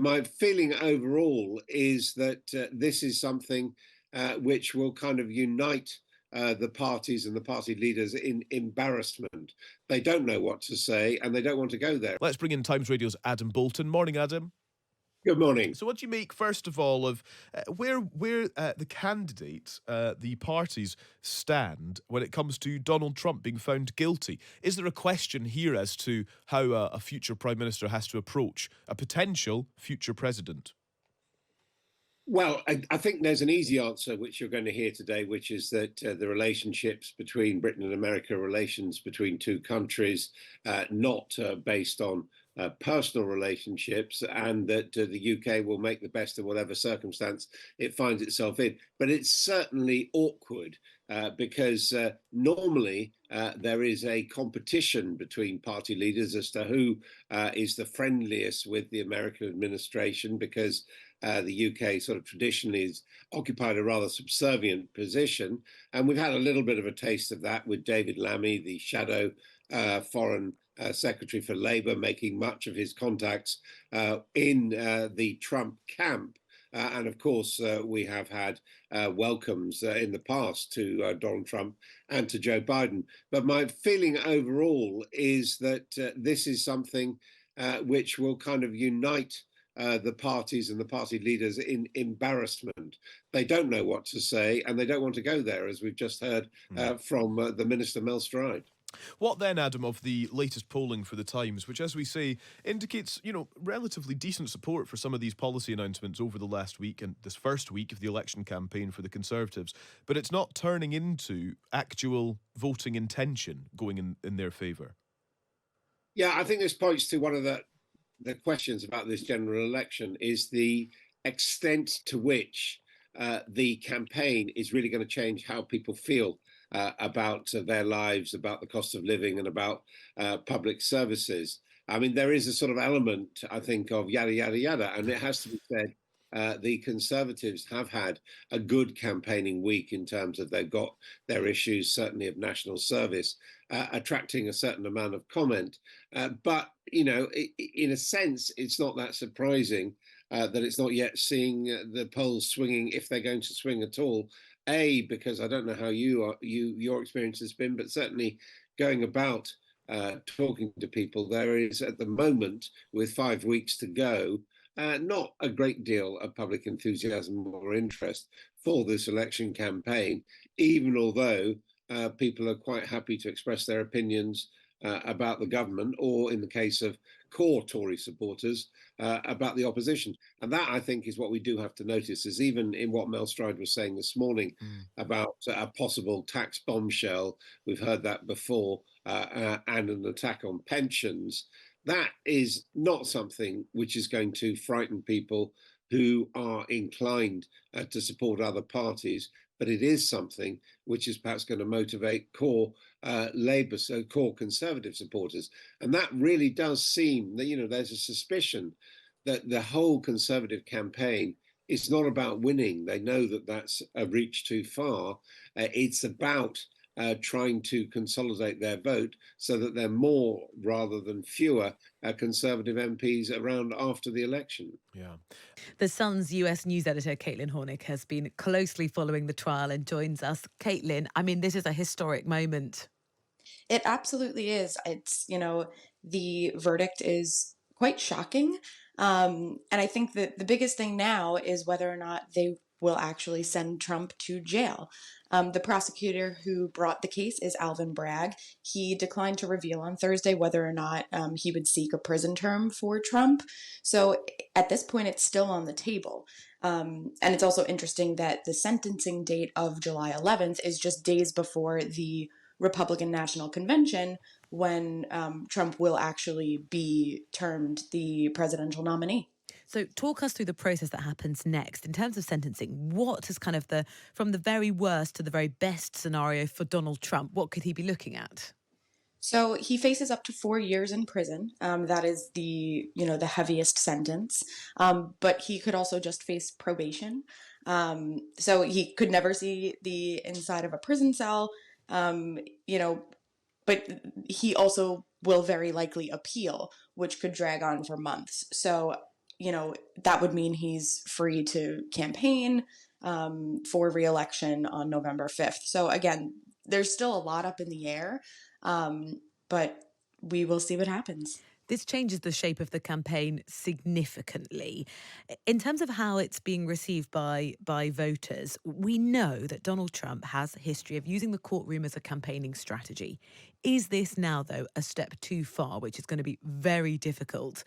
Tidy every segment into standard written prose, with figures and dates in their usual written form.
my feeling overall is that this is something which will kind of unite the parties and the party leaders in embarrassment. They don't know what to say and they don't want to go there. Let's bring in Times Radio's Adam Bolton. Morning, Adam. Good morning. So, what do you make, first of all, of where the candidates, the parties, stand when it comes to Donald Trump being found guilty? Is there a question here as to how a future Prime Minister has to approach a potential future president? Well, I think there's an easy answer, which you're going to hear today, which is that the relationships between Britain and America, relations between two countries, not based on personal relationships, and that the UK will make the best of whatever circumstance it finds itself in. But it's certainly awkward because normally there is a competition between party leaders as to who is the friendliest with the American administration, because the UK sort of traditionally has occupied a rather subservient position. And we've had a little bit of a taste of that with David Lammy, the shadow foreign secretary for Labour, making much of his contacts in the Trump camp. And of course, we have had welcomes in the past to Donald Trump and to Joe Biden. But my feeling overall is that this is something which will kind of unite the parties and the party leaders in embarrassment. They don't know what to say and they don't want to go there, as we've just heard from the Minister Mel Stride. What then, Adam, of the latest polling for the Times, which, as we say, indicates, relatively decent support for some of these policy announcements over the last week and this first week of the election campaign for the Conservatives, but it's not turning into actual voting intention going in their favour? Yeah, I think this points to one of the questions about this general election, is the extent to which the campaign is really going to change how people feel about their lives, about the cost of living, and about public services. I mean, there is a sort of element, I think, of yada, yada, yada. And it has to be said, the Conservatives have had a good campaigning week in terms of they've got their issues, certainly of national service, attracting a certain amount of comment. But, in a sense, it's not that surprising that it's not yet seeing the polls swinging, if they're going to swing at all. Because I don't know how your experience has been, but certainly going about talking to people, there is at the moment, with 5 weeks to go, not a great deal of public enthusiasm or interest for this election campaign, even although people are quite happy to express their opinions about the government, or in the case of core Tory supporters, about the opposition. And that, I think, is what we do have to notice, is even in what Mel Stride was saying this morning about a possible tax bombshell, we've heard that before, and an attack on pensions. That is not something which is going to frighten people who are inclined to support other parties, but it is something which is perhaps going to motivate core Labour, so core Conservative supporters. And that really does seem that, there's a suspicion that the whole Conservative campaign is not about winning. They know that that's a reach too far. It's about trying to consolidate their vote so that there are more rather than fewer Conservative MPs around after the election. Yeah. The Sun's US news editor, Caitlin Hornick, has been closely following the trial and joins us. Caitlin, I mean, this is a historic moment. It absolutely is. It's, the verdict is quite shocking. And I think that the biggest thing now is whether or not they will actually send Trump to jail. The prosecutor who brought the case is Alvin Bragg. He declined to reveal on Thursday whether or not he would seek a prison term for Trump. So at this point, it's still on the table. And it's also interesting that the sentencing date of July 11th is just days before the Republican National Convention, when Trump will actually be termed the presidential nominee. So talk us through the process that happens next. In terms of sentencing, what is kind of from the very worst to the very best scenario for Donald Trump? What could he be looking at? So he faces up to 4 years in prison. That is the heaviest sentence. But he could also just face probation. So he could never see the inside of a prison cell. But he also will very likely appeal, which could drag on for months. So that would mean he's free to campaign for re-election on November 5th. So again, there's still a lot up in the air, but we will see what happens. This changes the shape of the campaign significantly. In terms of how it's being received by voters, we know that Donald Trump has a history of using the courtroom as a campaigning strategy. Is this now, though, a step too far, which is going to be very difficult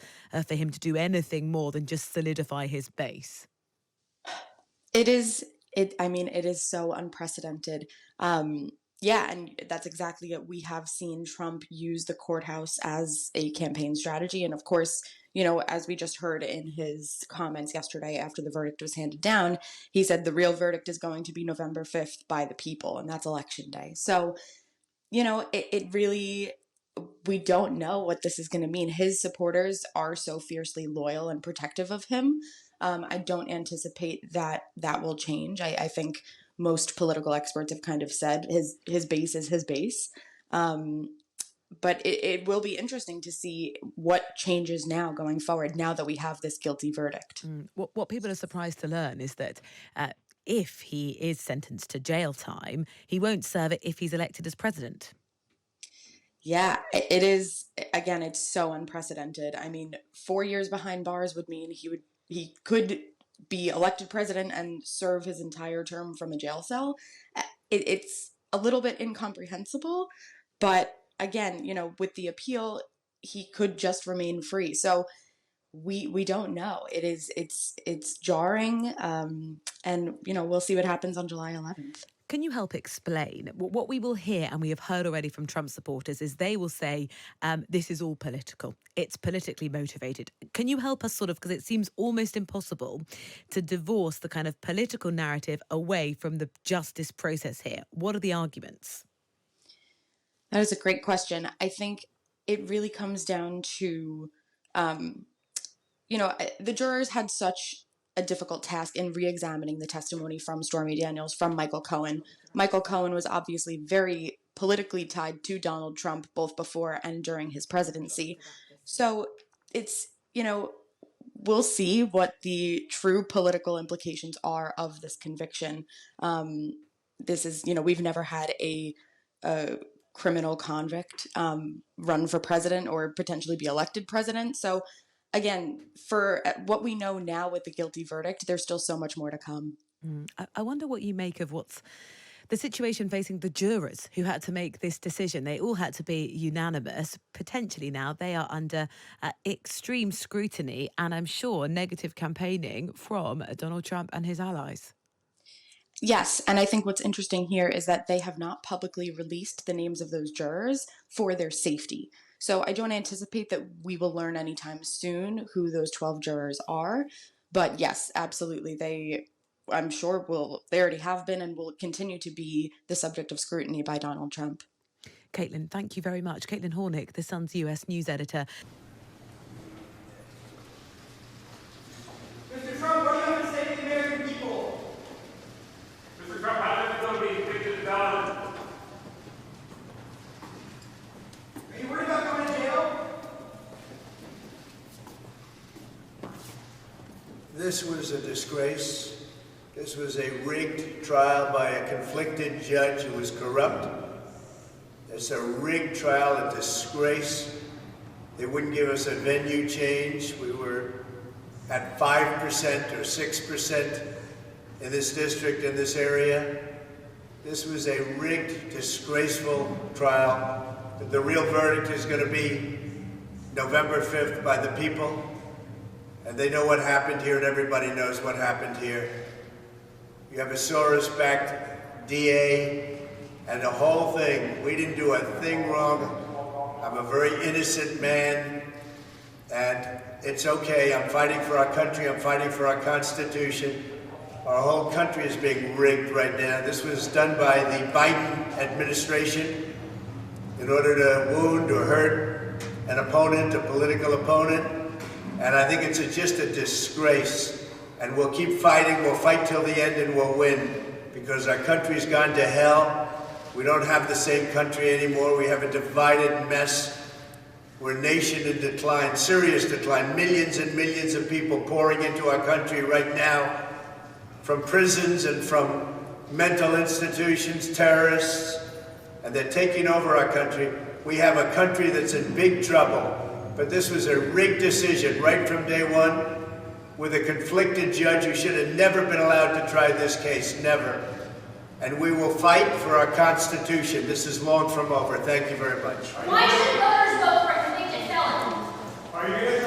for him to do anything more than just solidify his base? It is. It is so unprecedented. Yeah, and that's exactly it. We have seen Trump use the courthouse as a campaign strategy. And of course, as we just heard in his comments yesterday after the verdict was handed down, he said the real verdict is going to be November 5th by the people, and that's election day. So, it really, we don't know what this is going to mean. His supporters are so fiercely loyal and protective of him. I don't anticipate that will change. I think most political experts have kind of said his base is his base. But it will be interesting to see what changes now going forward, now that we have this guilty verdict. What people are surprised to learn is that if he is sentenced to jail time, he won't serve it if he's elected as president. Yeah, it is. Again, it's so unprecedented. 4 years behind bars would mean he could be elected president and serve his entire term from a jail cell. It's a little bit incomprehensible, but again, with the appeal, he could just remain free. So we don't know. It's jarring, and we'll see what happens on July 11th. Can you help explain what we will hear, and we have heard already from Trump supporters, is they will say this is all political. It's politically motivated. Can you help us because it seems almost impossible to divorce the kind of political narrative away from the justice process here? What are the arguments? That is a great question. I think it really comes down to, the jurors had such a difficult task in re-examining the testimony from Stormy Daniels, from Michael Cohen. Michael Cohen was obviously very politically tied to Donald Trump, both before and during his presidency. So it's, we'll see what the true political implications are of this conviction. This is, we've never had a criminal convict run for president or potentially be elected president. So again, for what we know now with the guilty verdict, there's still so much more to come. I wonder what you make of what's the situation facing the jurors who had to make this decision. They all had to be unanimous. Potentially now they are under extreme scrutiny and I'm sure negative campaigning from Donald Trump and his allies. Yes, and I think what's interesting here is that they have not publicly released the names of those jurors for their safety. So I don't anticipate that we will learn anytime soon who those 12 jurors are. But yes, absolutely, they already have been and will continue to be the subject of scrutiny by Donald Trump. Caitlin, thank you very much. Caitlin Hornick, The Sun's US news editor. Mr. Trump, what do you have to say to the American people? Mr. Trump, how does it feel being kicked to the ballot? Are you worried about going to jail? This was a disgrace. This was a rigged trial by a conflicted judge who was corrupt. It's a rigged trial, a disgrace. They wouldn't give us a venue change. We were at 5% or 6% in this district, in this area. This was a rigged, disgraceful trial. The real verdict is going to be November 5th by the people. And they know what happened here, and everybody knows what happened here. You have a Soros-backed DA, and the whole thing. We didn't do a thing wrong. I'm a very innocent man, and it's okay. I'm fighting for our country. I'm fighting for our Constitution. Our whole country is being rigged right now. This was done by the Biden administration in order to wound or hurt an opponent, a political opponent. And I think it's just a disgrace. And we'll keep fighting. We'll fight till the end and we'll win, because our country's gone to hell. We don't have the same country anymore. We have a divided mess. We're a nation in decline, serious decline. Millions and millions of people pouring into our country right now from prisons and from mental institutions, terrorists, and they're taking over our country. We have a country that's in big trouble, but this was a rigged decision right from day one with a conflicted judge who should have never been allowed to try this case, never. And we will fight for our Constitution. This is long from over. Thank you very much. Why should voters vote for a convicted felon? Are you